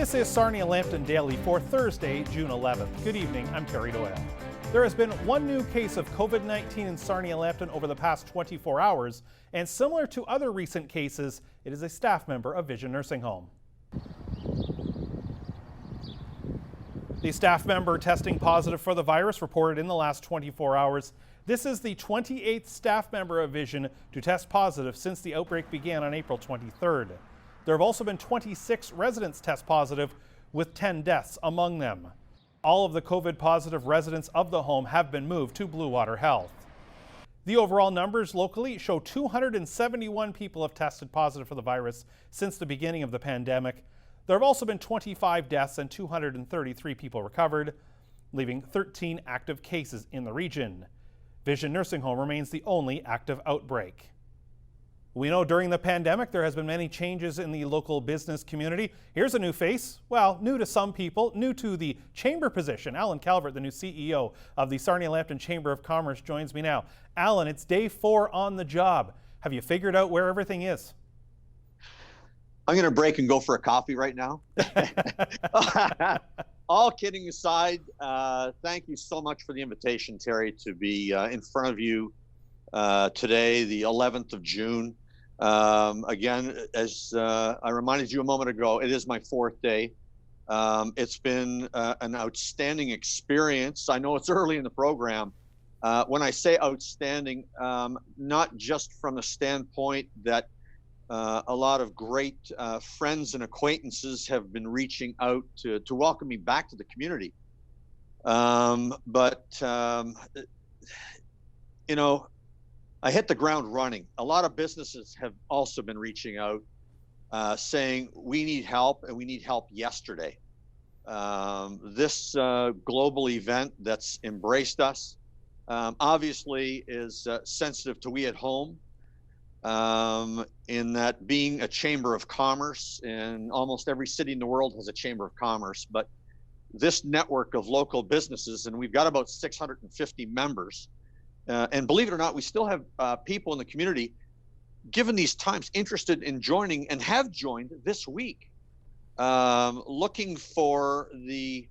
This is Sarnia Lambton Daily for Thursday, June 11th. Good evening, I'm Terry Doyle. There has been one new case of COVID-19 in Sarnia Lambton over the past 24 hours, and similar to other recent cases, it is a staff member of Vision Nursing Home. The staff member testing positive for the virus reported in the last 24 hours. This is the 28th staff member of Vision to test positive since the outbreak began on April 23rd. There have also been 26 residents test positive, with 10 deaths among them. All of the COVID positive residents of the home have been moved to Blue Water Health. The overall numbers locally show 271 people have tested positive for the virus since the beginning of the pandemic. There have also been 25 deaths and 233 people recovered, leaving 13 active cases in the region. Vision Nursing Home remains the only active outbreak. We know during the pandemic there has been many changes in the local business community. Here's a new face. Well, new to some people, new to the chamber position. Allan Calvert, the new CEO of the Sarnia Lambton Chamber of Commerce, joins me now. Allan, it's day 4 on the job. Have you figured out where everything is? I'm going to break and go for a coffee right now. All kidding aside, thank you so much for the invitation, Terry, to be in front of you today, the 11th of June. Again, as I reminded you a moment ago, it is my 4th day. It's been an outstanding experience. I know it's early in the program. When I say outstanding, not just from the standpoint that a lot of great friends and acquaintances have been reaching out to welcome me back to the community. But you know, I hit the ground running. A lot of businesses have also been reaching out, saying we need help and we need help yesterday. This global event that's embraced us obviously is sensitive to we at home, in that being a chamber of commerce, and almost every city in the world has a chamber of commerce, but this network of local businesses, and we've got about 650 members, and believe it or not, we still have people in the community, given these times, interested in joining and have joined this week, looking for the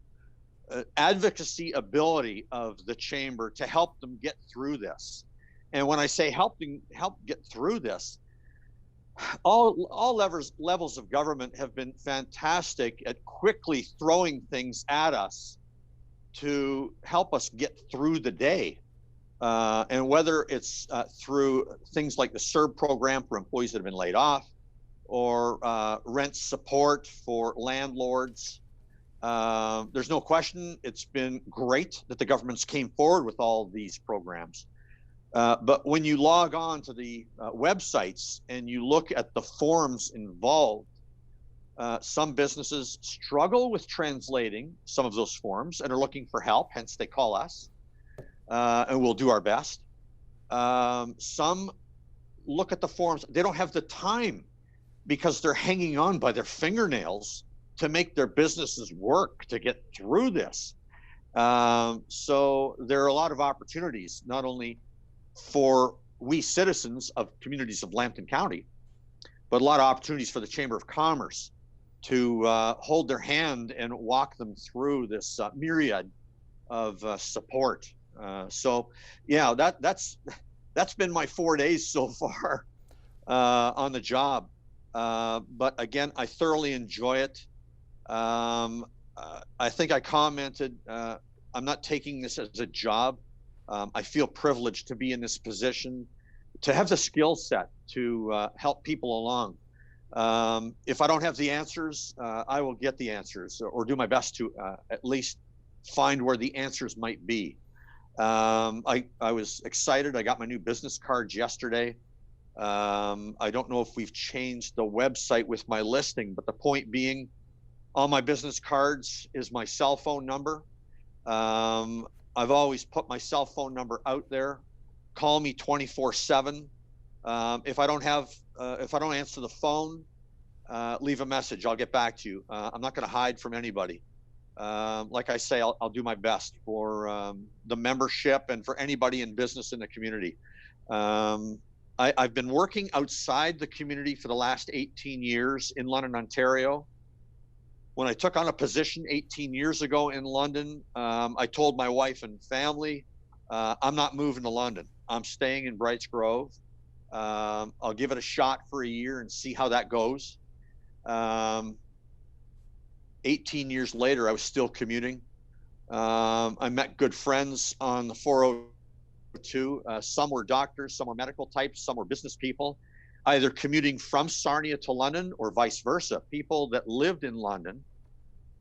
advocacy ability of the chamber to help them get through this. And when I say help get through this, all levels of government have been fantastic at quickly throwing things at us to help us get through the day. And whether it's through things like the CERB program for employees that have been laid off, or rent support for landlords, there's no question it's been great that the governments came forward with all these programs. But when you log on to the websites and you look at the forms involved, some businesses struggle with translating some of those forms and are looking for help, hence they call us, and we'll do our best. Some look at the forms, they don't have the time because they're hanging on by their fingernails to make their businesses work to get through this. So there are a lot of opportunities, not only for we citizens of communities of Lambton County, but a lot of opportunities for the Chamber of Commerce to hold their hand and walk them through this myriad of support. So yeah, that's been my 4 days so far on the job. But again, I thoroughly enjoy it. I think I commented, I'm not taking this as a job. I feel privileged to be in this position, to have the skill set to help people along. If I don't have the answers, I will get the answers, or do my best to at least find where the answers might be. I was excited. I got my new business cards yesterday. I don't know if we've changed the website with my listing, but the point being, on my business cards is my cell phone number. I've always put my cell phone number out there. Call me 24/7. If I don't answer the phone, leave a message. I'll get back to you. I'm not going to hide from anybody. Like I say, I'll do my best for the membership and for anybody in business in the community. I've been working outside the community for the last 18 years in London, Ontario. When I took on a position 18 years ago in London, I told my wife and family, I'm not moving to London. I'm staying in Brights Grove. I'll give it a shot for a year and see how that goes. 18 years later, I was still commuting. I met good friends on the 402. Some were doctors, some were medical types, some were business people, either commuting from Sarnia to London or vice versa. People that lived in London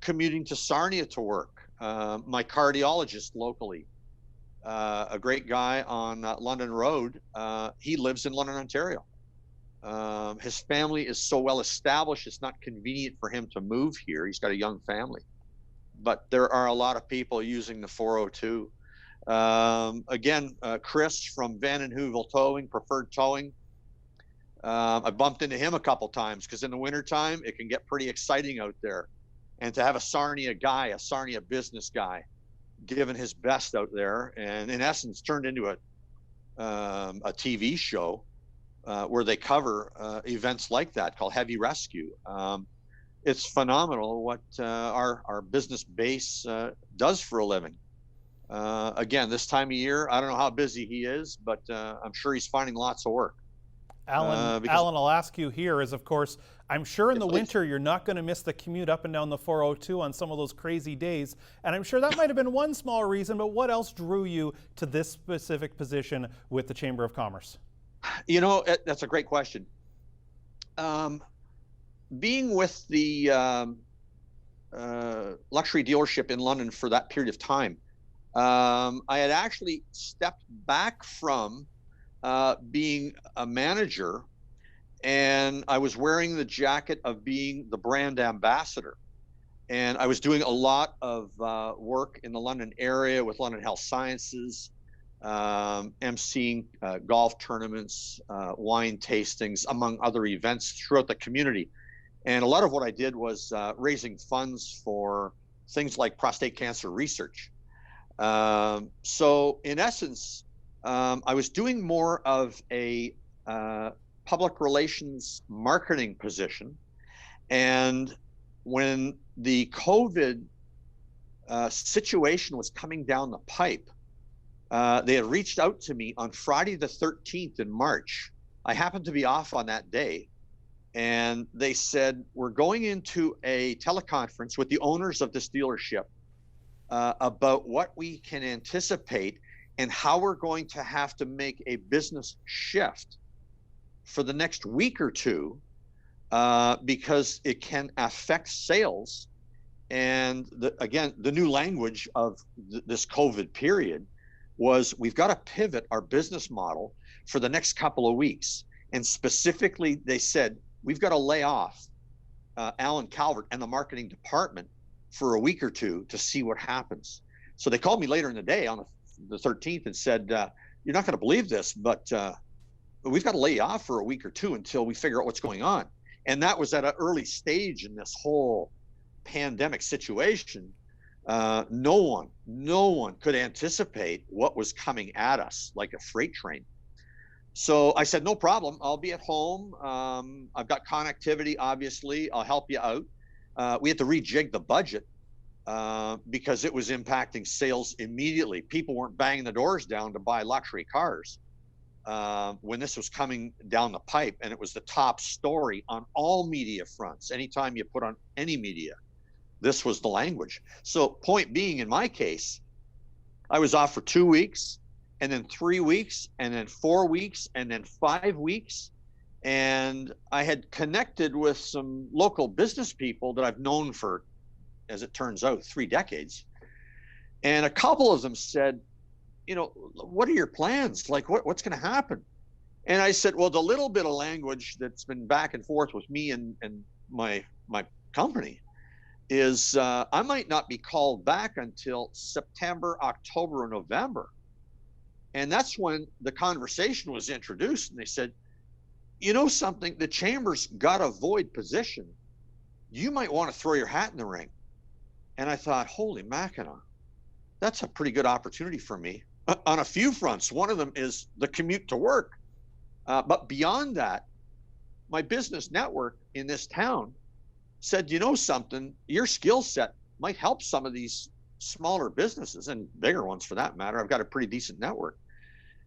commuting to Sarnia to work. My cardiologist locally, a great guy on London Road, he lives in London, Ontario. His family is so well established, it's not convenient for him to move here. He's got a young family. But there are a lot of people using the 402. Again, Chris from Van and Hoovel Towing, Preferred Towing. I bumped into him a couple times because in the wintertime, it can get pretty exciting out there. And to have a Sarnia guy, a Sarnia business guy, giving his best out there, and in essence turned into a TV show where they cover events like that called Heavy Rescue. It's phenomenal what our business base does for a living. Again, this time of year, I don't know how busy he is, but I'm sure he's finding lots of work. Allan, I'll ask you here is, of course, I'm sure in the winter you're not going to miss the commute up and down the 402 on some of those crazy days. And I'm sure that might have been one small reason, but what else drew you to this specific position with the Chamber of Commerce? You know, that's a great question. Being with the luxury dealership in London for that period of time, I had actually stepped back from being a manager, and I was wearing the jacket of being the brand ambassador. And I was doing a lot of work in the London area with London Health Sciences, emceeing golf tournaments, wine tastings, among other events throughout the community. And a lot of what I did was raising funds for things like prostate cancer research. So in essence, I was doing more of a public relations marketing position. And when the COVID situation was coming down the pipe, they had reached out to me on Friday the 13th in March. I happened to be off on that day. And they said, we're going into a teleconference with the owners of this dealership about what we can anticipate and how we're going to have to make a business shift for the next week or two because it can affect sales. And again, the new language of this COVID period was we've got to pivot our business model for the next couple of weeks. And specifically, they said, we've got to lay off Allan, Calvert, and the marketing department for a week or two to see what happens. So they called me later in the day on the 13th and said, you're not going to believe this, but we've got to lay you off for a week or two until we figure out what's going on. And that was at an early stage in this whole pandemic situation. No one could anticipate what was coming at us like a freight train. So I said, no problem. I'll be at home. I've got connectivity, obviously. I'll help you out. We had to rejig the budget because it was impacting sales immediately. People weren't banging the doors down to buy luxury cars when this was coming down the pipe, and it was the top story on all media fronts. Anytime you put on any media, this was the language. So point being, in my case, I was off for 2 weeks, and then 3 weeks, and then 4 weeks, and then 5 weeks. And I had connected with some local business people that I've known for, as it turns out, 3 decades. And a couple of them said, you know, what are your plans? Like, what's going to happen? And I said, well, the little bit of language that's been back and forth with me and my company is I might not be called back until September, October, or November. And that's when the conversation was introduced. And they said, you know something, the Chamber's got a void position. You might want to throw your hat in the ring. And I thought, holy Mackinac, that's a pretty good opportunity for me on a few fronts. One of them is the commute to work. But beyond that, my business network in this town said, you know something, your skill set might help some of these smaller businesses and bigger ones for that matter. I've got a pretty decent network.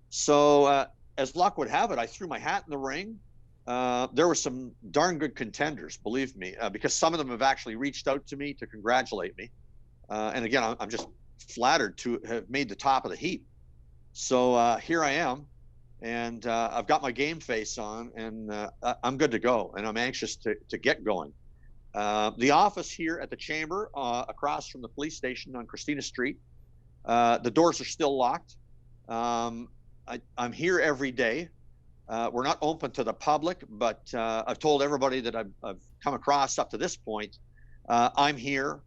So as luck would have it, I threw my hat in the ring. There were some darn good contenders, believe me, because some of them have actually reached out to me to congratulate me. And again, I'm just flattered to have made the top of the heap. So here I am, and I've got my game face on, and I'm good to go, and I'm anxious to get going. The office here at the chamber, across from the police station on Christina Street, the doors are still locked. I'm here every day. We're not open to the public, but I've told everybody that I've come across up to this point. I'm here.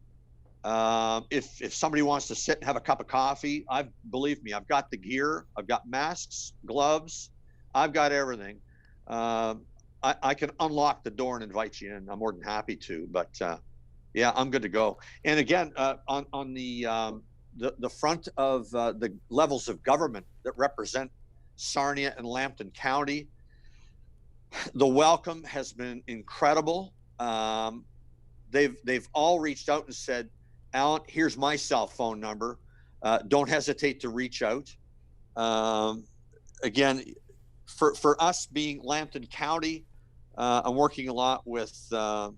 If somebody wants to sit and have a cup of coffee, believe me, I've got the gear. I've got masks, gloves. I've got everything. I can unlock the door and invite you in. I'm more than happy to. But yeah, I'm good to go. And again, on the front of the levels of government that represent Sarnia and Lambton County, the welcome has been incredible. They've all reached out and said, Allan, here's my cell phone number. Don't hesitate to reach out. Again, for us being Lambton County, I'm working a lot with the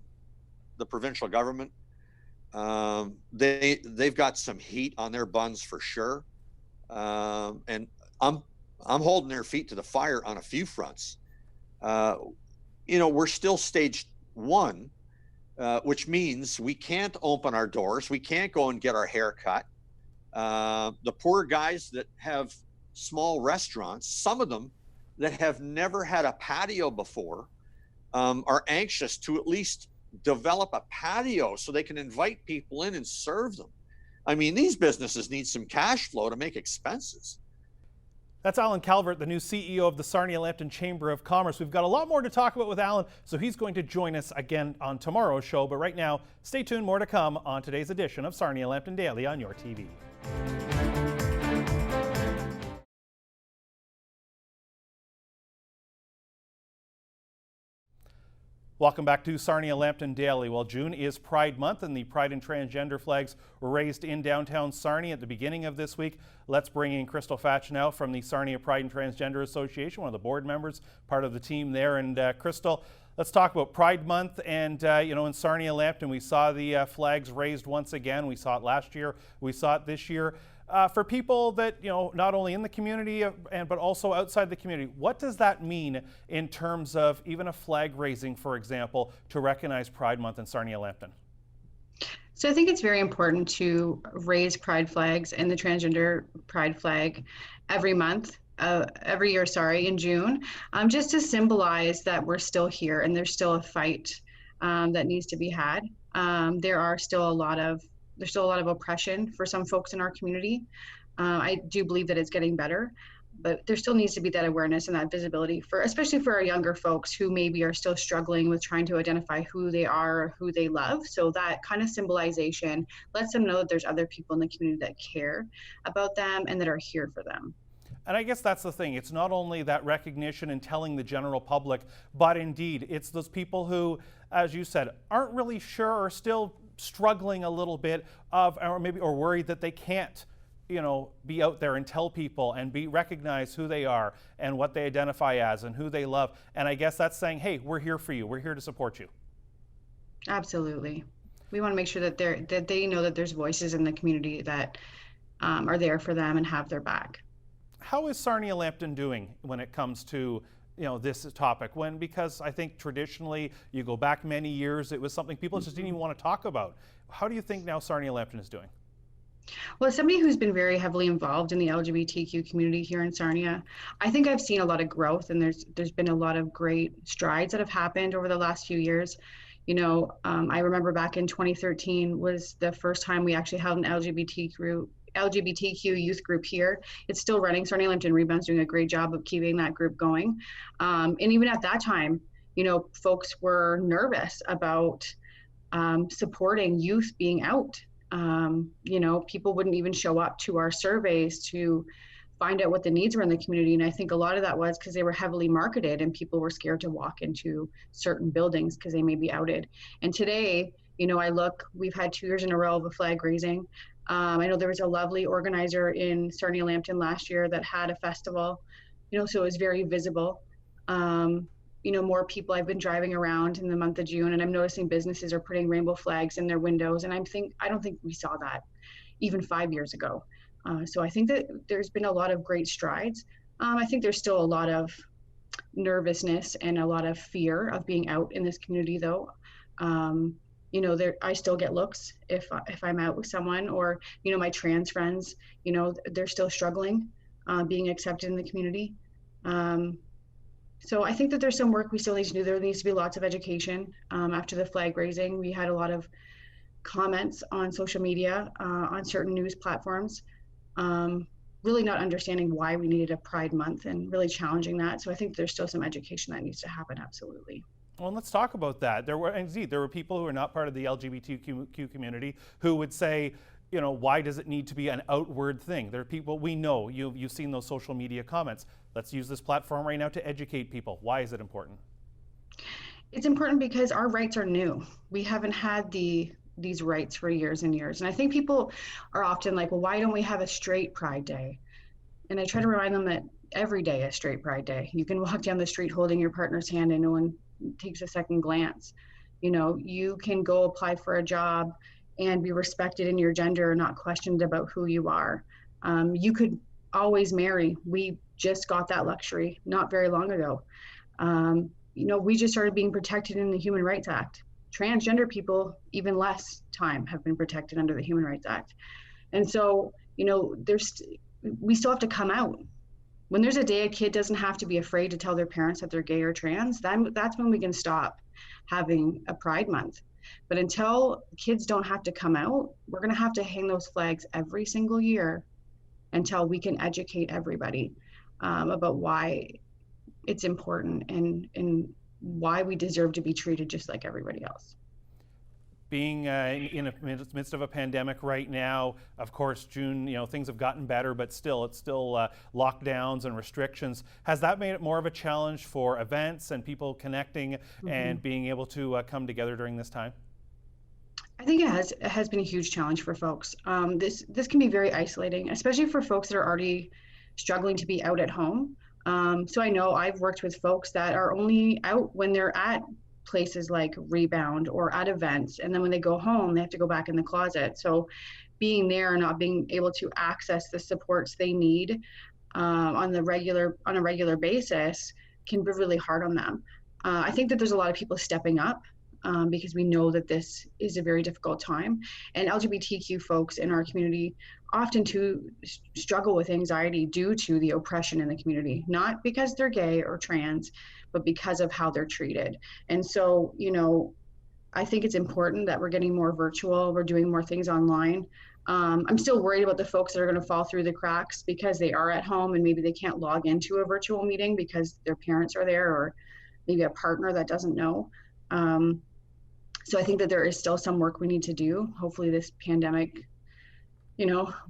provincial government. They've got some heat on their buns for sure, and I'm holding their feet to the fire on a few fronts. We're still stage 1, which means we can't open our doors. We can't go and get our hair cut. The poor guys that have small restaurants, some of them that have never had a patio before, are anxious to at least develop a patio so they can invite people in and serve them. I mean, these businesses need some cash flow to make expenses. That's Allan Calvert, the new CEO of the Sarnia Lambton Chamber of Commerce. We've got a lot more to talk about with Allan, so he's going to join us again on tomorrow's show. But right now, stay tuned, more to come on today's edition of Sarnia Lambton Daily on your TV. Welcome back to Sarnia Lambton Daily. Well, June is Pride Month, and the Pride and Transgender flags were raised in downtown Sarnia at the beginning of this week. Let's bring in Fach now from the Sarnia Pride and Transgender Association, one of the board members, part of the team there. And Crystal, let's talk about Pride Month. And in Sarnia Lambton, we saw the flags raised once again. We saw it last year. We saw it this year. For people that, not only in the community but also outside the community, what does that mean in terms of even a flag raising, for example, to recognize Pride Month in Sarnia Lambton? So I think it's very important to raise pride flags and the transgender pride flag every year, in June, just to symbolize that we're still here and there's still a fight that needs to be had. There's still a lot of oppression for some folks in our community. I do believe that it's getting better, but there still needs to be that awareness and that visibility especially for our younger folks who maybe are still struggling with trying to identify who they are or who they love. So that kind of symbolization lets them know that there's other people in the community that care about them and that are here for them. And I guess that's the thing. It's not only that recognition and telling the general public, but indeed, it's those people who, as you said, aren't really sure or still struggling a little bit or worried that they can't, be out there and tell people and recognize who they are and what they identify as and who they love. And I guess that's saying, hey, we're here for you. We're here to support you. Absolutely. We want to make sure that they know that there's voices in the community that are there for them and have their back. How is Sarnia Lambton doing when it comes to this topic? Because I think traditionally, you go back many years, it was something people just didn't even want to talk about. How do you think now Sarnia Lambton is doing? Well, as somebody who's been very heavily involved in the LGBTQ community here in Sarnia, I think I've seen a lot of growth, and there's been a lot of great strides that have happened over the last few years. I remember back in 2013 was the first time we actually held an LGBTQ youth group here. It's still running. Sarnia Lambton Rebound's doing a great job of keeping that group going. And even at that time, folks were nervous about supporting youth being out. People wouldn't even show up to our surveys to find out what the needs were in the community. And I think a lot of that was because they were heavily marketed and people were scared to walk into certain buildings because they may be outed. And today, we've had 2 years in a row of a flag raising. I know there was a lovely organizer in Sarnia Lambton last year that had a festival, so it was very visible. More people. I've been driving around in the month of June and I'm noticing businesses are putting rainbow flags in their windows. And I don't think we saw that even 5 years ago. So I think that there's been a lot of great strides. I think there's still a lot of nervousness and a lot of fear of being out in this community though. I still get looks if I'm out with someone, or, my trans friends, they're still struggling being accepted in the community. So I think that there's some work we still need to do. There needs to be lots of education. After the flag raising, we had a lot of comments on social media, on certain news platforms, really not understanding why we needed a Pride Month and really challenging that. So I think there's still some education that needs to happen, absolutely. Well, let's talk about that. There were people who are not part of the LGBTQ community who would say, why does it need to be an outward thing? There are people, we know, you've seen those social media comments. Let's use this platform right now to educate people. Why is it important? It's important because our rights are new. We haven't had these rights for years and years. And I think people are often like, well, why don't we have a straight Pride Day? And I try to remind them that every day is straight Pride Day. You can walk down the street holding your partner's hand and no one takes a second glance. You can go apply for a job and be respected in your gender, not questioned about who you are. You could always marry. We just got that luxury not very long ago. We just started being protected in the Human Rights Act. Transgender people, even less time, have been protected under the Human Rights Act. And so, we still have to come out. When there's a day a kid doesn't have to be afraid to tell their parents that they're gay or trans, that's when we can stop having a Pride Month. But until kids don't have to come out, we're going to have to hang those flags every single year until we can educate everybody about why it's important and why we deserve to be treated just like everybody else. Being in the midst of a pandemic right now, of course, June, things have gotten better, but it's still lockdowns and restrictions. Has that made it more of a challenge for events and people connecting and being able to come together during this time? I think it has been a huge challenge for folks. This can be very isolating, especially for folks that are already struggling to be out at home. So I know I've worked with folks that are only out when they're at places like Rebound or at events, and then when they go home they have to go back in the closet. So being there and not being able to access the supports they need on a regular basis can be really hard on them. I think that there's a lot of people stepping up because we know that this is a very difficult time, and LGBTQ folks in our community often too struggle with anxiety due to the oppression in the community, not because they're gay or trans, but because of how they're treated. And so, I think it's important that we're getting more virtual, we're doing more things online. I'm still worried about the folks that are going to fall through the cracks because they are at home and maybe they can't log into a virtual meeting because their parents are there, or maybe a partner that doesn't know. So I think that there is still some work we need to do. Hopefully this pandemic,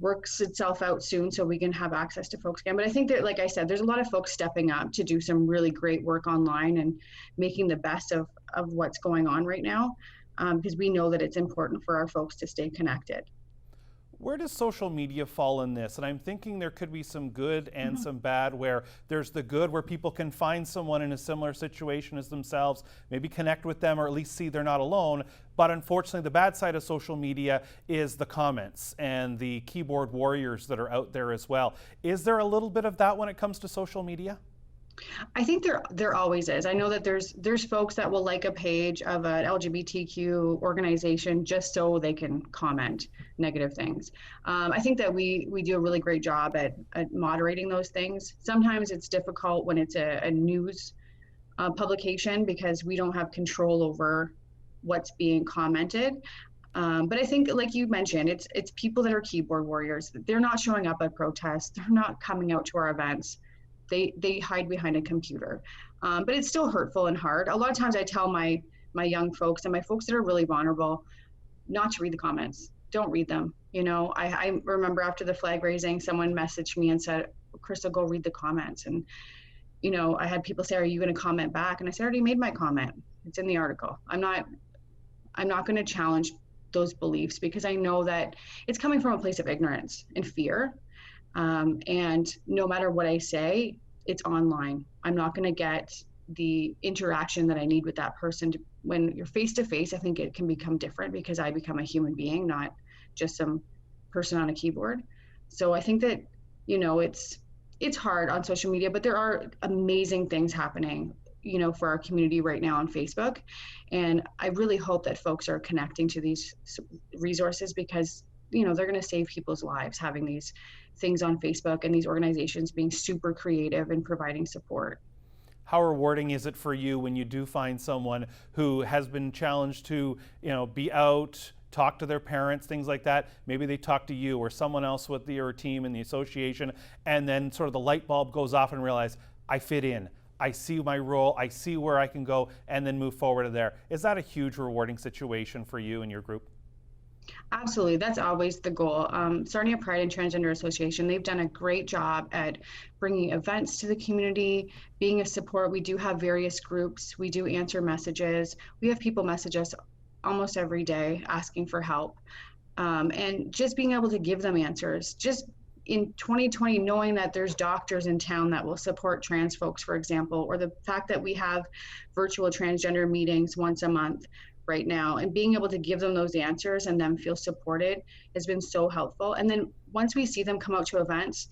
works itself out soon so we can have access to folks again. But I think that, like I said, there's a lot of folks stepping up to do some really great work online and making the best of what's going on right now, because we know that it's important for our folks to stay connected. Where does social media fall in this? And I'm thinking there could be some good and some bad, where there's the good where people can find someone in a similar situation as themselves, maybe connect with them or at least see they're not alone. But unfortunately, the bad side of social media is the comments and the keyboard warriors that are out there as well. Is there a little bit of that when it comes to social media? I think there always is. I know that there's folks that will like a page of an LGBTQ organization just so they can comment negative things. I think that we do a really great job at moderating those things. Sometimes it's difficult when it's a news publication because we don't have control over what's being commented. But I think, like you mentioned, it's people that are keyboard warriors. They're not showing up at protests. They're not coming out to our events. They hide behind a computer, but it's still hurtful and hard. A lot of times I tell my young folks and my folks that are really vulnerable not to read the comments. Don't read them. I remember after the flag raising, someone messaged me and said, Crystal, go read the comments. And, you know, I had people say, are you going to comment back? And I said, I already made my comment. It's in the article. I'm not going to challenge those beliefs because I know that it's coming from a place of ignorance and fear. And no matter what I say, it's online. I'm not going to get the interaction that I need with that person. When you're face to face, I think it can become different because I become a human being, not just some person on a keyboard. So I think that, you know, it's hard on social media, but there are amazing things happening, you know, for our community right now on Facebook. And I really hope that folks are connecting to these resources because, you know, they're going to save people's lives having these things on Facebook and these organizations being super creative and providing support. How rewarding is it for you when you do find someone who has been challenged to, you know, be out, talk to their parents, things like that? Maybe they talk to you or someone else with your team in the association, and then sort of the light bulb goes off and realize, I fit in. I see my role, I see where I can go, and then move forward to there. Is that a huge rewarding situation for you and your group? Absolutely. That's always the goal. Sarnia Pride and Transgender Association, they've done a great job at bringing events to the community, being a support. We do have various groups. We do answer messages. We have people message us almost every day asking for help. And just being able to give them answers. Just in 2020, knowing that there's doctors in town that will support trans folks, for example, or the fact that we have virtual transgender meetings once a month right now, and being able to give them those answers and them feel supported has been so helpful. And then once we see them come out to events,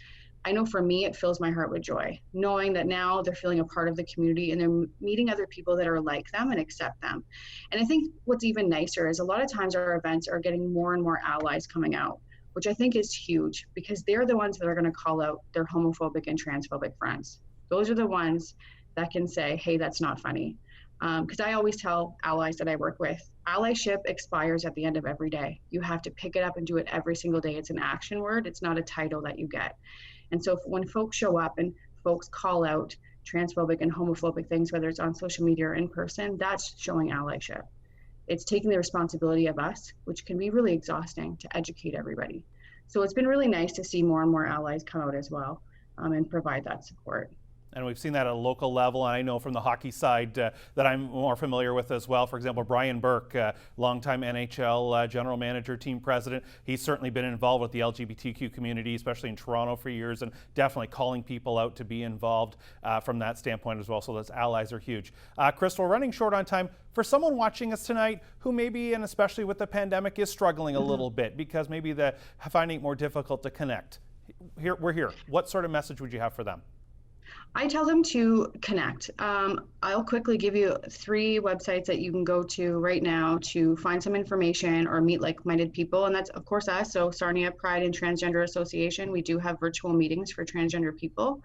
I know for me, it fills my heart with joy, knowing that now they're feeling a part of the community and they're meeting other people that are like them and accept them. And I think what's even nicer is a lot of times our events are getting more and more allies coming out, which I think is huge because they're the ones that are going to call out their homophobic and transphobic friends. Those are the ones that can say, hey, that's not funny. Because I always tell allies that I work with, allyship expires at the end of every day. You have to pick it up and do it every single day. It's an action word. It's not a title that you get. And so when folks show up and folks call out transphobic and homophobic things, whether it's on social media or in person, that's showing allyship. It's taking the responsibility of us, which can be really exhausting, to educate everybody. So it's been really nice to see more and more allies come out as well and provide that support. And we've seen that at a local level, and I know from the hockey side that I'm more familiar with as well. For example, Brian Burke, longtime NHL general manager, team president. He's certainly been involved with the LGBTQ community, especially in Toronto for years, and definitely calling people out to be involved from that standpoint as well. So those allies are huge. Crystal, running short on time. For someone watching us tonight who maybe, and especially with the pandemic, is struggling a little bit because maybe they're finding it more difficult to connect. We're here. What sort of message would you have for them? I tell them to connect. I'll quickly give you 3 websites that you can go to right now to find some information or meet like-minded people. And that's, of course, us. So Sarnia Pride and Transgender Association, we do have virtual meetings for transgender people.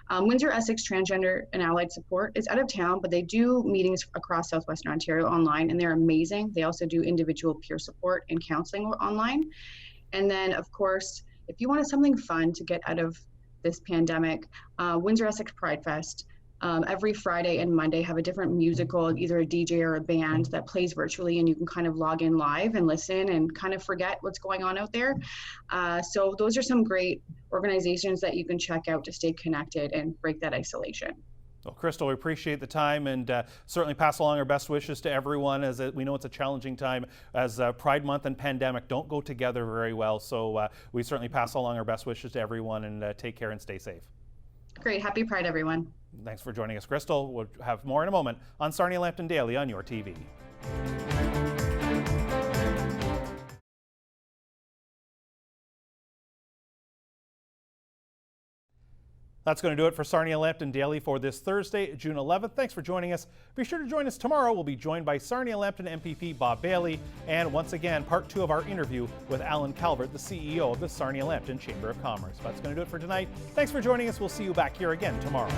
Windsor Essex Transgender and Allied Support is out of town, but they do meetings across Southwestern Ontario online, and they're amazing. They also do individual peer support and counseling online. And then, of course, if you wanted something fun to get out of this pandemic, Windsor Essex Pride Fest, every Friday and Monday have a different musical, either a DJ or a band that plays virtually, and you can kind of log in live and listen and kind of forget what's going on out there. So those are some great organizations that you can check out to stay connected and break that isolation. Well, Crystal, we appreciate the time and certainly pass along our best wishes to everyone, as we know it's a challenging time as Pride Month and pandemic don't go together very well. So we certainly pass along our best wishes to everyone, and take care and stay safe. Great. Happy Pride, everyone. Thanks for joining us, Crystal. We'll have more in a moment on Sarnia Lambton Daily on your TV. That's going to do it for Sarnia Lambton Daily for this Thursday, June 11th. Thanks for joining us. Be sure to join us tomorrow. We'll be joined by Sarnia Lambton MPP Bob Bailey, and once again, part 2 of our interview with Allan Calvert, the CEO of the Sarnia Lambton Chamber of Commerce. That's going to do it for tonight. Thanks for joining us. We'll see you back here again tomorrow.